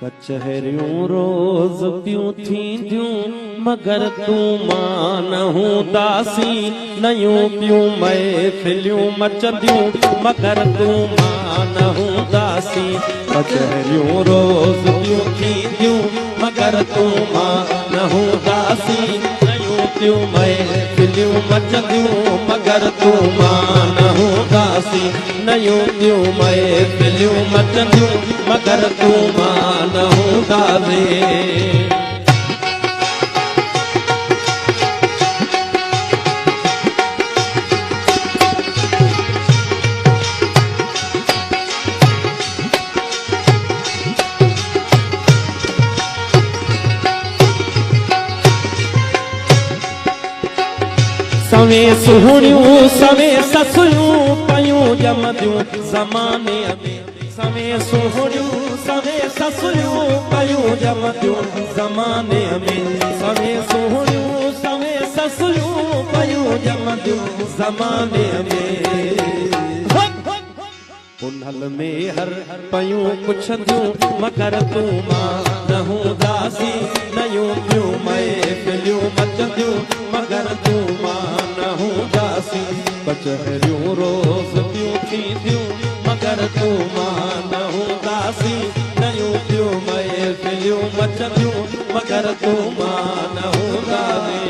कचहरियूं रोज़ पियूं थींदियूं मगर तूं मां न हूंदासीं, नयूं पियूं महफ़िलियूं मचंदियूं मगर तूं मां न हूंदासीं। कचहरियूं रोज़ पियूं थींदियूं मगर तूं मां न हूंदासीं, नयूं पियूं महफ़िलियूं मचंदियूं मगर तूं मां न हूंदासीं, नयूं पियूं महफ़िलियूं मचंदियूं मगर तूं मां न हूंदासीं। सवे सुहणियूं सवे ससुयूं पयूं ॼमदियूं ज़माने में, सवे सुहणियूं सवे ससुयूं पयूं ॼमदियूं ज़माने में, सवे सुहणियूं सवे ससुयूं पयूं ॼमदियूं ज़माने में। उन्हल में हर पयूं पुछंदियूं मगर तूं मां न हूंदासीं, नयूं पियूं महफ़िलियूं मचंदियूं मगर तूं मां न हूंदासीं। कचहरियूं रोज़ पियूं थींदियूं मगर तूं मां न हूंदासीं, नयूं पियूं महफ़िलियूं मचंदियूं मगर तूं मां न हूंदासीं।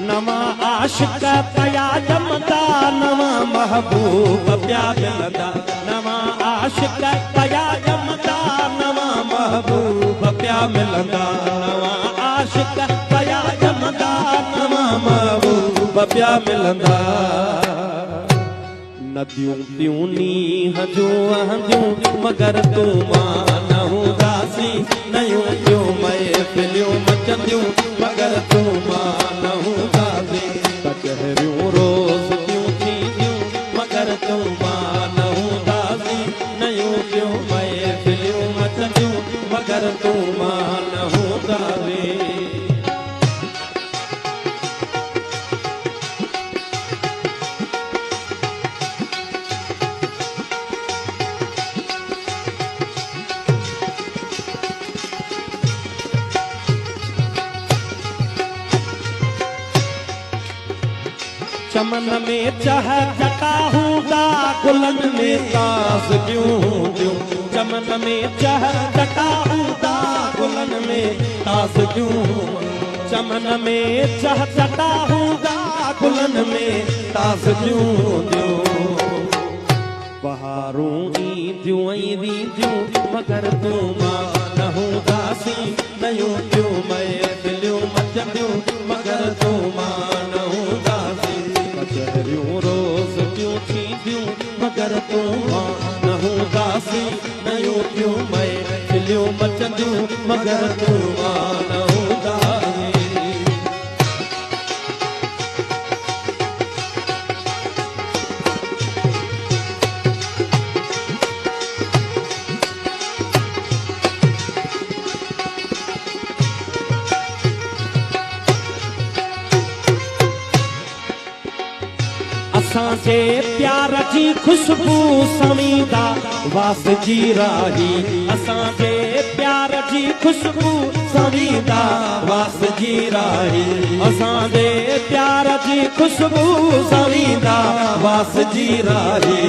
नवा आशिक पया ॼमंदा नवा महबूब पिया मिलंदा, नवा आशिक पया ॼमंदा नवा महबूब पिया मिलंदा, नवा आशिक पया ॼमंदा नवा महबूब पिया मिलंदा। नदियूं पियूं नीह जूं वहंदियूं मगर तूं मां न हूंदासीं, नयूं पियूं महफ़िलियूं मचंदियूं मगर तूं मां न हूंदासीं। कचहरियूं रोज़ पियूं थींदियूं मगर तूं मां न हूंदासीं, नयूं पियूं महफ़िलियूं मचंदियूं मगर तूं मां न हूंदासीं। चमन में चहचटा हूंदा गुलन में ताज़गियूं हूंदियूं, चमन में चहचटा हूंदा गुलन में ताज़गियूं, चमन में चहचटा हूंदा गुलन में ताज़गियूं हूंदियूं। बहारूं ईंदियूं ऐं वींदियूं मगर तूं मां न हूंदासीं, नयूं पियूं महफ़िलियूं मचंदियूं मगर तूं मां न हूंदासीं। कचहरियूं रोज़ पियूं थींदियूं मगर तूं मां न हूंदासीं, नयूं पियूं महफ़िलियूं मचंदियूं मगर तूं मां न हूंदासीं। असांजे प्यार जी खुशबू समीदा वास जी राही, असांजे प्यार जी खुशबू समीदा वास जी राही, असांजे प्यार जी खुशबू समीदा वास जी राही।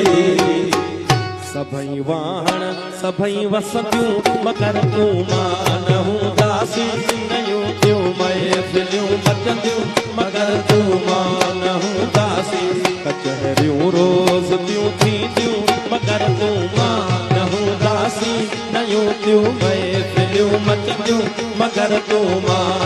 सभई वाहण सभई वसंदियूं मगर तूं मां न हूंदासीं, नयूं पियूं महफ़िलियूं मचंदियूं मगर तूं मां न हूंदासीं। कचहरियूं रोज़ पियूं थींदियूं मगर तूं मां न हूंदासीं, नयूं पियूं महफ़िलियूं मचंदियूं मगर तूं मां